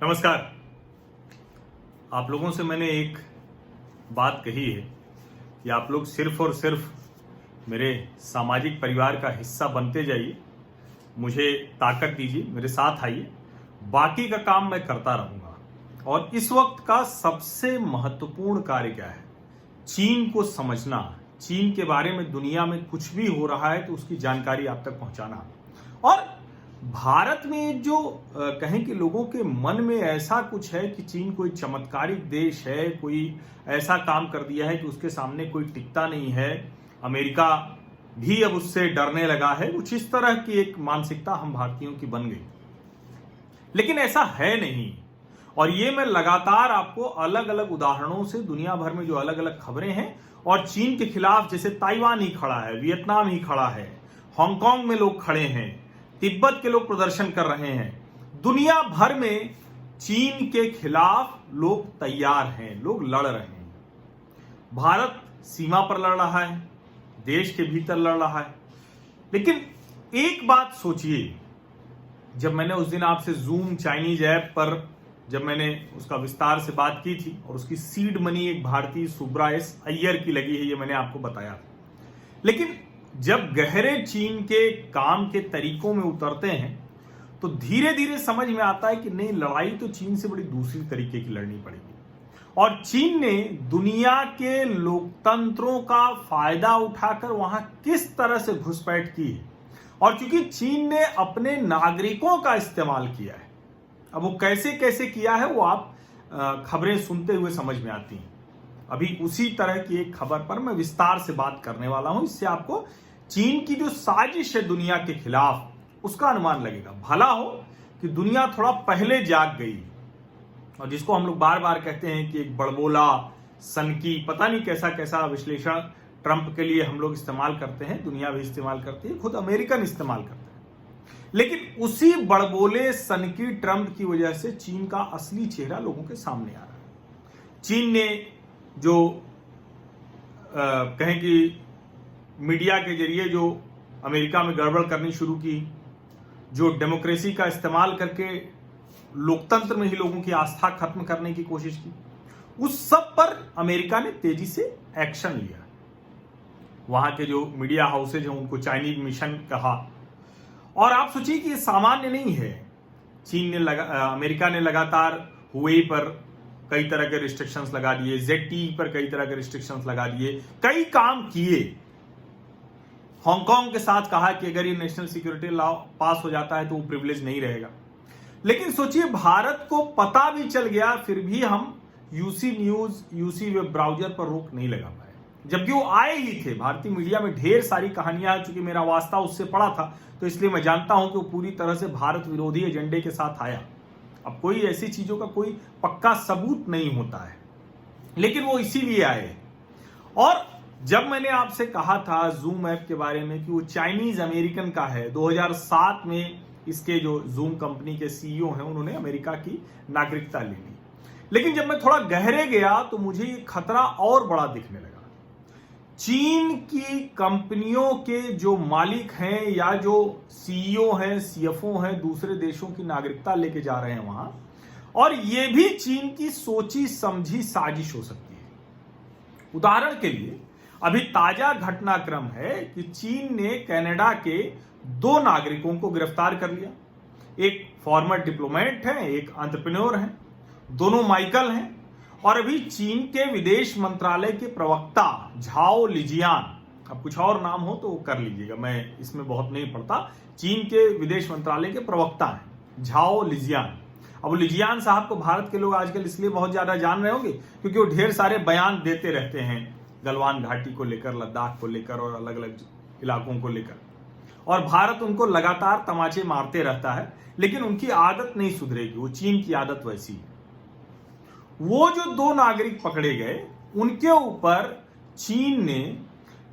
नमस्कार। आप लोगों से मैंने एक बात कही है कि आप लोग सिर्फ और सिर्फ मेरे सामाजिक परिवार का हिस्सा बनते जाइए, मुझे ताकत दीजिए, मेरे साथ आइए, बाकी का काम मैं करता रहूंगा। और इस वक्त का सबसे महत्वपूर्ण कार्य क्या है? चीन को समझना, चीन के बारे में दुनिया में कुछ भी हो रहा है तो उसकी जानकारी आप तक पहुंचाना। और भारत में जो कहें कि लोगों के मन में ऐसा कुछ है कि चीन कोई चमत्कारिक देश है, कोई ऐसा काम कर दिया है कि उसके सामने कोई टिकता नहीं है, अमेरिका भी अब उससे डरने लगा है, कुछ इस तरह की एक मानसिकता हम भारतीयों की बन गई। लेकिन ऐसा है नहीं। और ये मैं लगातार आपको अलग अलग उदाहरणों से दुनिया भर में जो अलग अलग खबरें हैं, और चीन के खिलाफ जैसे ताइवान ही खड़ा है, वियतनाम ही खड़ा है, हांगकांग में लोग खड़े हैं, तिब्बत के लोग प्रदर्शन कर रहे हैं, दुनिया भर में चीन के खिलाफ लोग तैयार हैं, लोग लड़ रहे हैं। भारत सीमा पर लड़ रहा है, देश के भीतर लड़ रहा है। लेकिन एक बात सोचिए, जब मैंने उस दिन आपसे जूम चाइनीज ऐप पर जब मैंने उसका विस्तार से बात की थी, और उसकी सीड मनी एक भारतीय सुब्रा एस अय्यर की लगी है, ये मैंने आपको बताया था। लेकिन जब गहरे चीन के काम के तरीकों में उतरते हैं तो धीरे धीरे समझ में आता है कि नहीं, लड़ाई तो चीन से बड़ी दूसरी तरीके की लड़नी पड़ेगी। और चीन ने दुनिया के लोकतंत्रों का फायदा उठाकर वहां किस तरह से घुसपैठ की है, और चूंकि चीन ने अपने नागरिकों का इस्तेमाल किया है, अब वो कैसे कैसे किया है वो आप खबरें सुनते हुए समझ में आती हैं। अभी उसी तरह की एक खबर पर मैं विस्तार से बात करने वाला हूं। इससे आपको चीन की जो साजिश है दुनिया के खिलाफ, उसका अनुमान लगेगा। भला हो कि दुनिया थोड़ा पहले जाग गई, और जिसको हम लोग बार बार कहते हैं कि एक बड़बोला, सनकी, पता नहीं कैसा कैसा विश्लेषण ट्रंप के लिए हम लोग इस्तेमाल करते हैं, दुनिया भी इस्तेमाल करती है, खुद अमेरिकन इस्तेमाल करते हैं। लेकिन उसी बड़बोले सनकी ट्रंप की वजह से चीन का असली चेहरा लोगों के सामने आ रहा है। चीन ने जो कहें कि मीडिया के जरिए जो अमेरिका में गड़बड़ करनी शुरू की, जो डेमोक्रेसी का इस्तेमाल करके लोकतंत्र में ही लोगों की आस्था खत्म करने की कोशिश की, उस सब पर अमेरिका ने तेजी से एक्शन लिया। वहां के जो मीडिया हाउसेज हैं उनको चाइनीज मिशन कहा। और आप सोचिए कि ये सामान्य नहीं है। अमेरिका ने लगातार हुवेई पर कई तरह के रिस्ट्रिक्शंस लगा दिए, ZTE पर कई तरह के रिस्ट्रिक्शंस लगा दिए, कई काम किए। हांगकांग के साथ कहा कि अगर ये नेशनल सिक्योरिटी लॉ पास हो जाता है तो वो प्रिविलेज नहीं रहेगा। लेकिन सोचिए, भारत को पता भी चल गया, फिर भी हम UC news, UC web browser पर रोक नहीं लगा पाए, जबकि वो आए ही थे। भारतीय मीडिया में ढेर सारी कहानियां, चूंकि मेरा वास्ता उससे पड़ा था तो इसलिए मैं जानता हूं कि वो पूरी तरह से भारत विरोधी एजेंडे के साथ आया। अब कोई ऐसी चीजों का कोई पक्का सबूत नहीं होता है, लेकिन वो इसीलिए आए। और जब मैंने आपसे कहा था जूम ऐप के बारे में कि वो चाइनीज अमेरिकन का है, 2007 में इसके जो जूम कंपनी के CEO हैं उन्होंने अमेरिका की नागरिकता ले ली। लेकिन जब मैं थोड़ा गहरे गया तो मुझे ये खतरा और बड़ा दिखने लगा। चीन की कंपनियों के जो मालिक हैं या जो CEO हैं, CFO हैं, दूसरे देशों की नागरिकता लेके जा रहे हैं वहां, और ये भी चीन की सोची समझी साजिश हो सकती है। उदाहरण के लिए अभी ताजा घटनाक्रम है कि चीन ने कनाडा के 2 नागरिकों को गिरफ्तार कर लिया। एक फॉर्मर डिप्लोमेट है, एक एंटरप्रेन्योर है, दोनों माइकल हैं। और अभी चीन के विदेश मंत्रालय के प्रवक्ता झाओ लिजियान, अब कुछ और नाम हो तो कर लीजिएगा, मैं इसमें बहुत नहीं पढ़ता, चीन के विदेश मंत्रालय के प्रवक्ता हैं झाओ लिजियान। अब लिजियान साहब को भारत के लोग आजकल इसलिए बहुत ज्यादा जान रहे होंगे क्योंकि वो ढेर सारे बयान देते रहते हैं गलवान घाटी को लेकर, लद्दाख को लेकर और अलग अलग इलाकों को लेकर, और भारत उनको लगातार तमाचे मारते रहता है। लेकिन उनकी आदत नहीं सुधरेगी, वो चीन की आदत वैसी है। वो जो 2 नागरिक पकड़े गए, उनके ऊपर चीन ने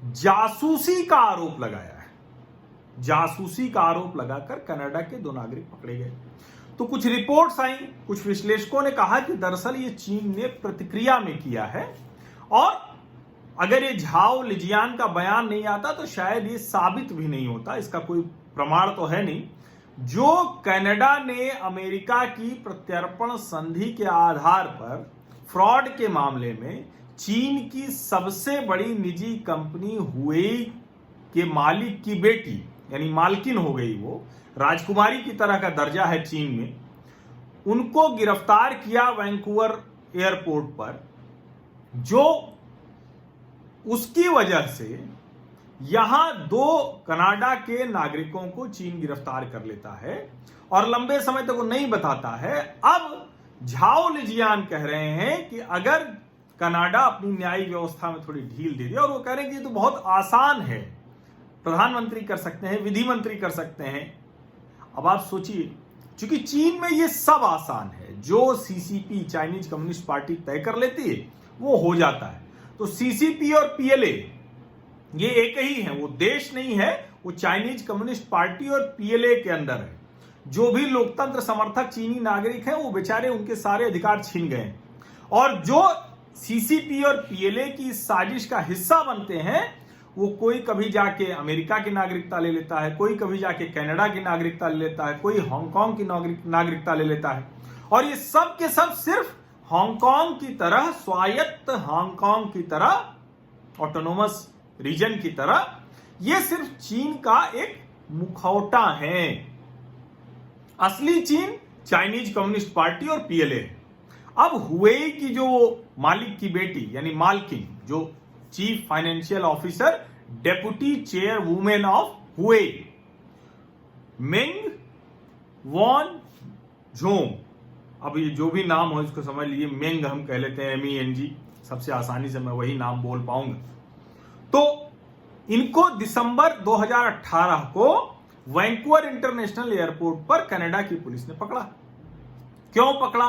जासूसी का आरोप लगाया है। जासूसी का आरोप लगाकर कनाडा के 2 नागरिक पकड़े गए। तो कुछ रिपोर्ट्स आई, कुछ विश्लेषकों ने कहा कि दरअसल ये चीन ने प्रतिक्रिया में किया है, और अगर ये झाओ लिजियान का बयान नहीं आता तो शायद ये साबित भी नहीं होता, इसका कोई प्रमाण तो है नहीं। जो कनाडा ने अमेरिका की प्रत्यर्पण संधि के आधार पर फ्रॉड के मामले में चीन की सबसे बड़ी निजी कंपनी हुवेई के मालिक की बेटी, यानी मालकिन हो गई, वो राजकुमारी की तरह का दर्जा है चीन में, उनको गिरफ्तार किया वैंकूवर एयरपोर्ट पर, जो उसकी वजह से यहां 2 कनाडा के नागरिकों को चीन गिरफ्तार कर लेता है और लंबे समय तक वो नहीं बताता है। अब झाओ लिजियान कह रहे हैं कि अगर कनाडा अपनी न्यायिक व्यवस्था में थोड़ी ढील दे दे, और वो कह रहे हैं कि ये तो बहुत आसान है, प्रधानमंत्री कर सकते हैं, विधि मंत्री कर सकते हैं। अब आप सोचिए, क्योंकि चीन में ये सब आसान है, जो सीसीपी चाइनीज कम्युनिस्ट पार्टी तय कर लेती है वो हो जाता है। तो सीसीपी और पीएलए ये एक ही है, वो देश नहीं है, वो चाइनीज कम्युनिस्ट पार्टी और पीएलए के अंदर है। जो भी लोकतंत्र समर्थक चीनी नागरिक हैं वो बेचारे, उनके सारे अधिकार छीन गए। और जो सीसीपी और पीएलए की साजिश का हिस्सा बनते हैं, वो कोई कभी जाके अमेरिका की नागरिकता ले लेता है, कोई कभी जाके कनाडा की नागरिकता ले लेता है, कोई हांगकांग की नागरिकता ले लेता है। और ये सब के सब सिर्फ हांगकांग की तरह, स्वायत्त हांगकांग की तरह, ऑटोनोमस रीजन की तरह, ये सिर्फ चीन का एक मुखौटा है। असली चीन चाइनीज कम्युनिस्ट पार्टी और पीएलए। अब हुवेई की जो मालिक की बेटी, यानी मालकिन, जो chief financial officer, deputy chairwoman of Huawei, Meng Wanzhou, अब ये जो भी नाम हो इसको समझ लीजिए, मेंग हम कह लेते हैं, MENG, सबसे आसानी से मैं वही नाम बोल पाऊंगा। तो इनको दिसंबर 2018 को वैंकूवर इंटरनेशनल एयरपोर्ट पर कनाडा की पुलिस ने पकड़ा। क्यों पकड़ा?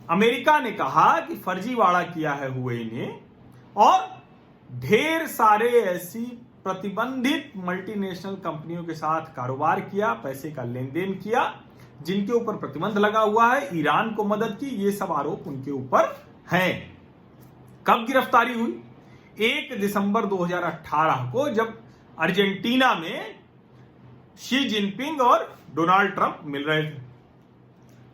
अमेरिका ने कहा कि फर्जीवाड़ा किया है हुवेई ने, और ढेर सारे ऐसी प्रतिबंधित मल्टीनेशनल कंपनियों के साथ कारोबार किया, पैसे का लेन देन किया, जिनके ऊपर प्रतिबंध लगा हुआ है, ईरान को मदद की, ये सब आरोप उनके ऊपर हैं। कब गिरफ्तारी हुई? 1 दिसंबर 2018 को, जब अर्जेंटीना में शी जिनपिंग और डोनाल्ड ट्रंप मिल रहे थे।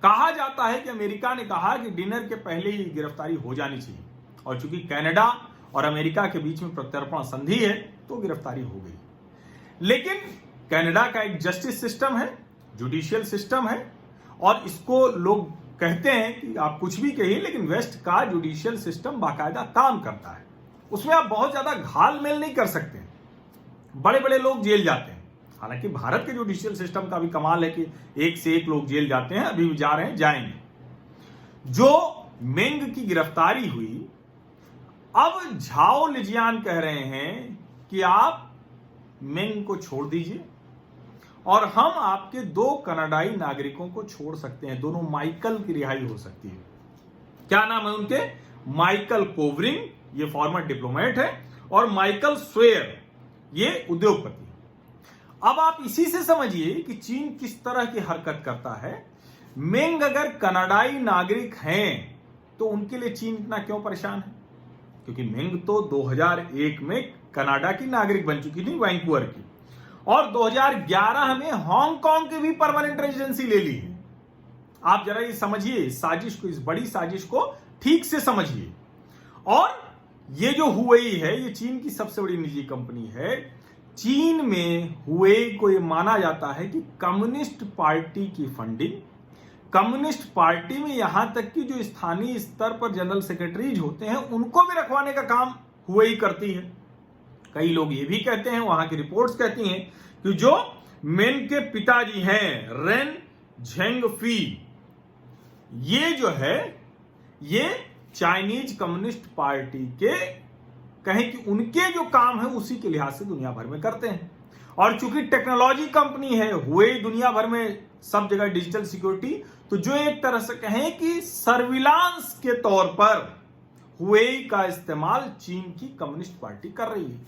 कहा जाता है कि अमेरिका ने कहा कि डिनर के पहले ही गिरफ्तारी हो जानी चाहिए, और चूंकि कनाडा और अमेरिका के बीच में प्रत्यर्पण संधि है तो गिरफ्तारी हो गई। लेकिन कनाडा का एक जस्टिस सिस्टम है, जुडिशियल सिस्टम है, और इसको लोग कहते हैं कि आप कुछ भी कहिए, लेकिन वेस्ट का जुडिशियल सिस्टम बाकायदा काम करता है। उसमें आप बहुत ज्यादा घाल मेल नहीं कर सकते, बड़े बड़े लोग जेल जाते हैं। हालांकि भारत के जुडिशियल सिस्टम का भी कमाल है कि एक से एक लोग जेल जाते हैं, अभी भी जा रहे हैं, जाएंगे। जो मेंग की गिरफ्तारी हुई, अब झाओ लिजियान कह रहे हैं कि आप मेंग को छोड़ दीजिए और हम आपके 2 कनाडाई नागरिकों को छोड़ सकते हैं। दोनों माइकल की रिहाई हो सकती है। क्या नाम है उनके? माइकल कोवरिंग, ये फॉर्मर डिप्लोमेट है, और माइकल स्वेयर, ये उद्योगपति। अब आप इसी से समझिए कि चीन किस तरह की हरकत करता है। मेंग अगर कनाडाई नागरिक हैं तो उनके लिए चीन इतना क्यों परेशान है? क्योंकि मेंग तो 2001 में कनाडा की नागरिक बन चुकी थी, वैंकूवर की, और 2011 में हांगकांग की भी परमानेंट रेजिडेंसी ले ली है। आप जरा ये समझिए, इस साजिश को, इस बड़ी साजिश को ठीक से समझिए। और ये जो हुवेई है, ये चीन की सबसे बड़ी निजी कंपनी है। चीन में हुवेई को ये माना जाता है कि कम्युनिस्ट पार्टी की फंडिंग, कम्युनिस्ट पार्टी में यहां तक कि जो स्थानीय स्तर पर जनरल सेक्रेटरीज होते हैं उनको भी रखवाने का काम हुवेई करती है। कई लोग ये भी कहते हैं, वहां की रिपोर्ट्स कहती हैं कि जो मेंग के पिताजी हैं, रेन झेंगफी, ये जो है, ये चाइनीज कम्युनिस्ट पार्टी के, कहें कि उनके जो काम है उसी के लिहाज से दुनिया भर में करते हैं। और चूंकि टेक्नोलॉजी कंपनी है हुवेई, दुनिया भर में सब जगह डिजिटल सिक्योरिटी, तो जो एक तरह से कहें कि सर्विलांस के तौर पर हुवेई का इस्तेमाल चीन की कम्युनिस्ट पार्टी कर रही है।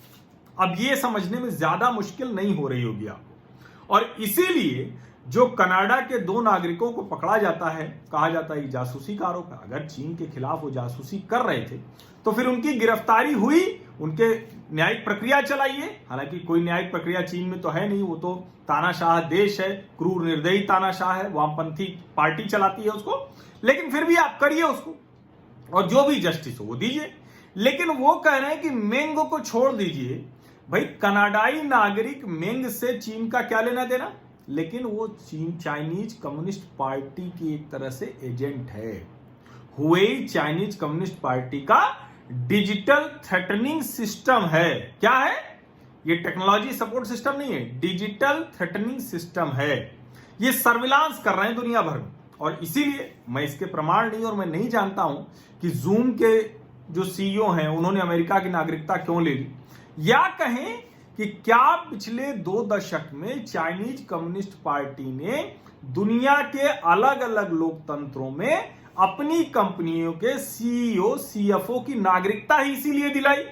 अब ये समझने में ज्यादा मुश्किल नहीं हो रही होगी आपको। और इसीलिए जो कनाडा के 2 नागरिकों को पकड़ा जाता है, कहा जाता है कि जासूसी का आरोप है। अगर चीन के खिलाफ वो जासूसी कर रहे थे तो फिर उनकी गिरफ्तारी हुई, उनके न्यायिक प्रक्रिया चलाइए। हालांकि कोई न्यायिक प्रक्रिया चीन में तो है नहीं, वो तो तानाशाह देश है, क्रूर निर्दयी तानाशाह है, वामपंथी पार्टी चलाती है उसको, लेकिन फिर भी आप करिए उसको और जो भी जस्टिस हो वो दीजिए। लेकिन वो कह रहे हैं कि मेंग को छोड़ दीजिए। भाई कनाडाई नागरिक मेंग से चीन का क्या लेना देना, लेकिन वो चाइनीज कम्युनिस्ट पार्टी की एक तरह से एजेंट है। हुवेई चाइनीज कम्युनिस्ट पार्टी का डिजिटल थ्रेटनिंग सिस्टम है। क्या है ये? टेक्नोलॉजी सपोर्ट सिस्टम नहीं है, डिजिटल थ्रेटनिंग सिस्टम है। ये सर्विलांस कर रहे हैं दुनिया भर में, और इसीलिए मैं इसके प्रमाण नहीं, और मैं नहीं जानता हूं कि जूम के जो सीईओ हैं उन्होंने अमेरिका की नागरिकता क्यों ले ली, या कहें कि क्या पिछले 2 दशक में चाइनीज कम्युनिस्ट पार्टी ने दुनिया के अलग अलग लोकतंत्रों में अपनी कंपनियों के सीईओ सीएफओ की नागरिकता ही इसीलिए दिलाई?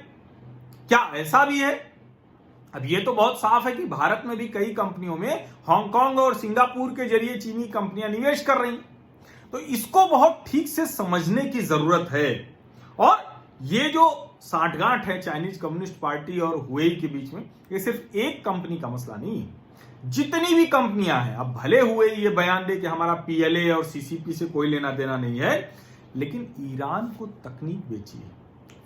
क्या ऐसा भी है? अब ये तो बहुत साफ है कि भारत में भी कई कंपनियों में हांगकांग और सिंगापुर के जरिए चीनी कंपनियां निवेश कर रही, तो इसको बहुत ठीक से समझने की जरूरत है। और ये जो साठगांठ है चाइनीज कम्युनिस्ट पार्टी और हुवेई के बीच में, ये सिर्फ एक कंपनी का मसला नहीं है, जितनी भी कंपनियां हैं। अब भले हुए ये बयान दे कि हमारा पीएलए और सीसीपी से कोई लेना देना नहीं है, लेकिन ईरान को तकनीक बेची है,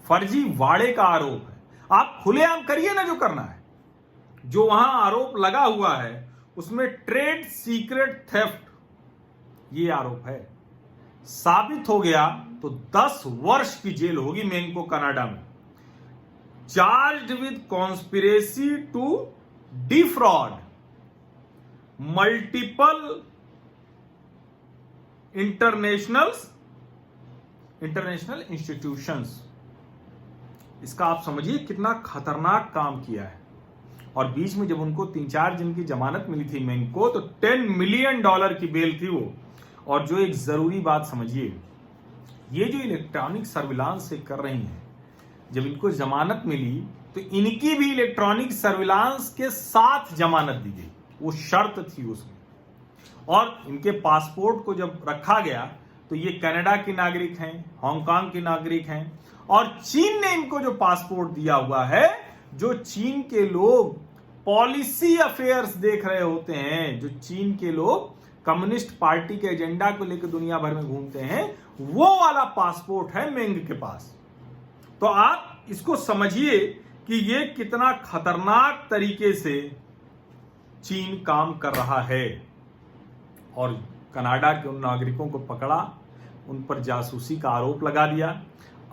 फर्जी वाड़े का आरोप है। आप खुलेआम करिए ना जो करना है। जो वहां आरोप लगा हुआ है उसमें ट्रेड सीक्रेट थेफ्ट ये आरोप है। साबित हो गया तो 10 वर्ष की जेल होगी मेंग को कनाडा में। Charged with conspiracy to defraud multiple international institutions. इसका आप समझिए कितना खतरनाक काम किया है। और बीच में जब उनको 3-4 दिन की जमानत मिली थी मेंग को, तो $10 मिलियन की बेल थी वो। और जो एक जरूरी बात समझिए, ये जो इलेक्ट्रॉनिक सर्विलांस से कर रही हैं, जब इनको जमानत मिली तो इनकी भी इलेक्ट्रॉनिक सर्विलांस के साथ जमानत दी गई, वो शर्त थी उसमें। और इनके पासपोर्ट को जब रखा गया तो ये कनाडा के नागरिक हैं, हांगकांग के नागरिक हैं, और चीन ने इनको जो पासपोर्ट दिया हुआ है, जो चीन के लोग पॉलिसी अफेयर्स देख रहे होते हैं, जो चीन के लोग कम्युनिस्ट पार्टी के एजेंडा को लेकर दुनिया भर में घूमते हैं, वो वाला पासपोर्ट है मेंग के पास। तो आप इसको समझिए कि ये कितना खतरनाक तरीके से चीन काम कर रहा है। और कनाडा के उन नागरिकों को पकड़ा, उन पर जासूसी का आरोप लगा दिया।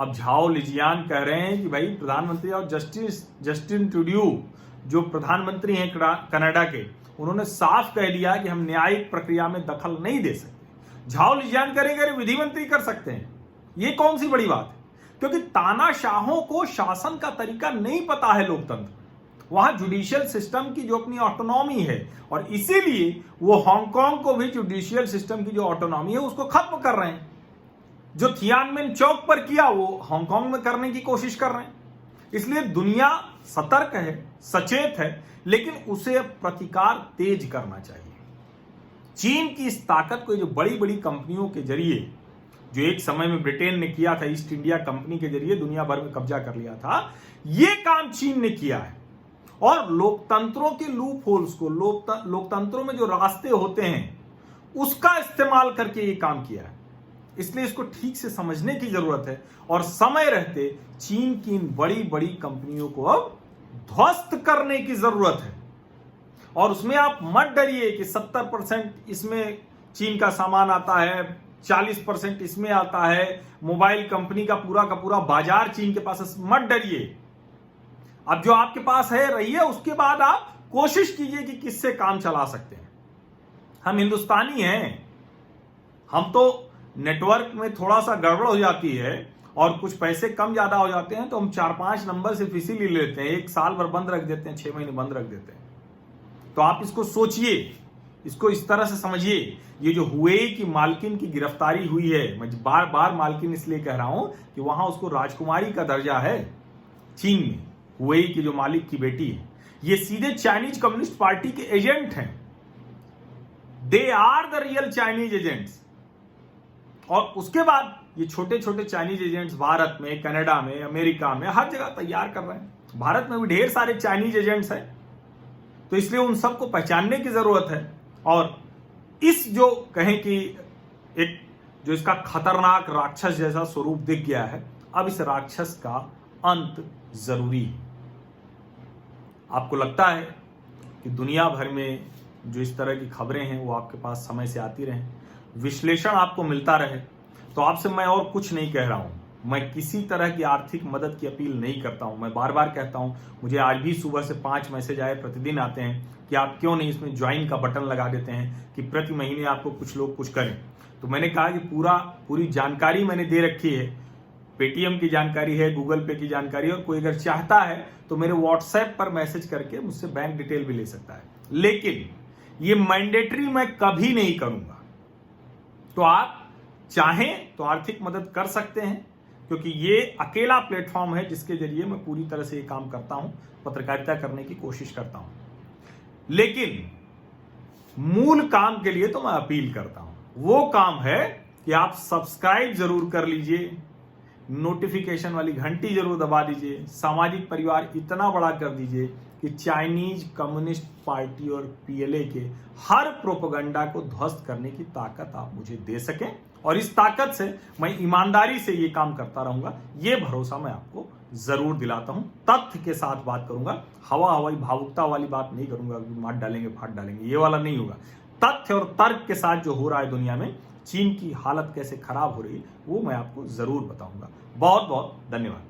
अब झाओ लिजियान कह रहे हैं कि भाई प्रधानमंत्री और जस्टिन ट्रूडो जो प्रधानमंत्री हैं कनाडा के, उन्होंने साफ कह दिया कि हम न्यायिक प्रक्रिया में दखल नहीं दे सकते। झाओ लिजियान करेंगे, विधि मंत्री कर सकते हैं, ये कौन सी बड़ी बात है? क्योंकि तानाशाहों को शासन का तरीका नहीं पता है लोकतंत्र, वहां जुडिशियल सिस्टम की जो अपनी ऑटोनॉमी है, और इसीलिए वो हांगकांग को भी जुडिशियल सिस्टम की जो ऑटोनॉमी है उसको खत्म कर रहे हैं। जो थियानमेन चौक पर किया वो हांगकांग में करने की कोशिश कर रहे हैं। इसलिए दुनिया सतर्क है, सचेत है, लेकिन उसे प्रतिकार तेज करना चाहिए। चीन की इस ताकत को जो बड़ी बड़ी कंपनियों के जरिए, जो एक समय में ब्रिटेन ने किया था, ईस्ट इंडिया कंपनी के जरिए दुनिया भर में कब्जा कर लिया था, ये काम चीन ने किया है। और लोकतंत्रों के लूप होल्स को, लोकतंत्रों में जो रास्ते होते हैं, उसका इस्तेमाल करके ये काम किया है। इसलिए इसको ठीक से समझने की जरूरत है, और समय रहते चीन की इन बड़ी बड़ी कंपनियों को अब ध्वस्त करने की जरूरत है। और उसमें आप मत डरिए कि 70% इसमें चीन का सामान आता है, 40% इसमें आता है, मोबाइल कंपनी का पूरा बाजार चीन के पास है। मत डरिए, अब जो आपके पास है रहिए, उसके बाद आप कोशिश कीजिए कि किससे काम चला सकते हैं। हम हिंदुस्तानी हैं, हम तो नेटवर्क में थोड़ा सा गड़बड़ हो जाती है और कुछ पैसे कम ज्यादा हो जाते हैं तो हम 4-5 नंबर सिर्फ इसीलिए लेते हैं, 1 साल भर बंद रख देते हैं, 6 महीने बंद रख देते हैं। तो आप इसको सोचिए, इसको इस तरह से समझिए। ये जो हुवेई की मालकिन की गिरफ्तारी हुई है, मैं बार बार मालकिन इसलिए कह रहा हूं कि वहां उसको राजकुमारी का दर्जा है चीन में। हुवेई की जो मालिक की बेटी है, ये सीधे चाइनीज कम्युनिस्ट पार्टी के एजेंट हैं। They are the real Chinese agents. और उसके बाद ये छोटे छोटे चाइनीज एजेंट्स भारत में, कनाडा में, अमेरिका में, हर जगह तैयार कर रहे हैं। भारत में भी ढेर सारे चाइनीज एजेंट्स हैं, तो इसलिए उन सबको पहचानने की जरूरत है। और इस जो कहें कि एक जो इसका खतरनाक राक्षस जैसा स्वरूप दिख गया है, अब इस राक्षस का अंत जरूरी है। आपको लगता है कि दुनिया भर में जो इस तरह की खबरें हैं वो आपके पास समय से आती रहें, विश्लेषण आपको मिलता रहे, तो आपसे मैं और कुछ नहीं कह रहा हूं। मैं किसी तरह की आर्थिक मदद की अपील नहीं करता हूं। मैं बार बार कहता हूं, मुझे आज भी सुबह से 5 मैसेज आए, प्रतिदिन आते हैं कि आप क्यों नहीं इसमें ज्वाइन का बटन लगा देते हैं कि प्रति महीने आपको कुछ लोग कुछ करें। तो मैंने कहा कि पूरी जानकारी मैंने दे रखी है। पेटीएम की जानकारी है, गूगल पे की जानकारी, और कोई अगर चाहता है तो मेरे व्हाट्सएप पर मैसेज करके मुझसे बैंक डिटेल भी ले सकता है। लेकिन ये मैंडेटरी मैं कभी नहीं करूंगा। तो आप चाहें तो आर्थिक मदद कर सकते हैं, क्योंकि ये अकेला प्लेटफॉर्म है जिसके जरिए मैं पूरी तरह से ये काम करता हूं, पत्रकारिता करने की कोशिश करता हूं। लेकिन मूल काम के लिए तो मैं अपील करता हूं। वो काम है कि आप सब्सक्राइब जरूर कर लीजिए, नोटिफिकेशन वाली घंटी जरूर दबा दीजिए, सामाजिक परिवार इतना बड़ा कर दीजिए कि चाइनीज कम्युनिस्ट पार्टी और पीएलए के हर प्रोपेगेंडा को ध्वस्त करने की ताकत आप मुझे दे सकें। और इस ताकत से मैं ईमानदारी से ये काम करता रहूंगा, ये भरोसा मैं आपको जरूर दिलाता हूं। तथ्य के साथ बात करूंगा, हवाई भावुकता वाली बात नहीं करूंगा, मार डालेंगे फाड़ डालेंगे, ये वाला नहीं होगा। तथ्य और तर्क के साथ जो हो रहा है दुनिया में, चीन की हालत कैसे खराब हो रही है, वो मैं आपको जरूर बताऊंगा। बहुत बहुत धन्यवाद।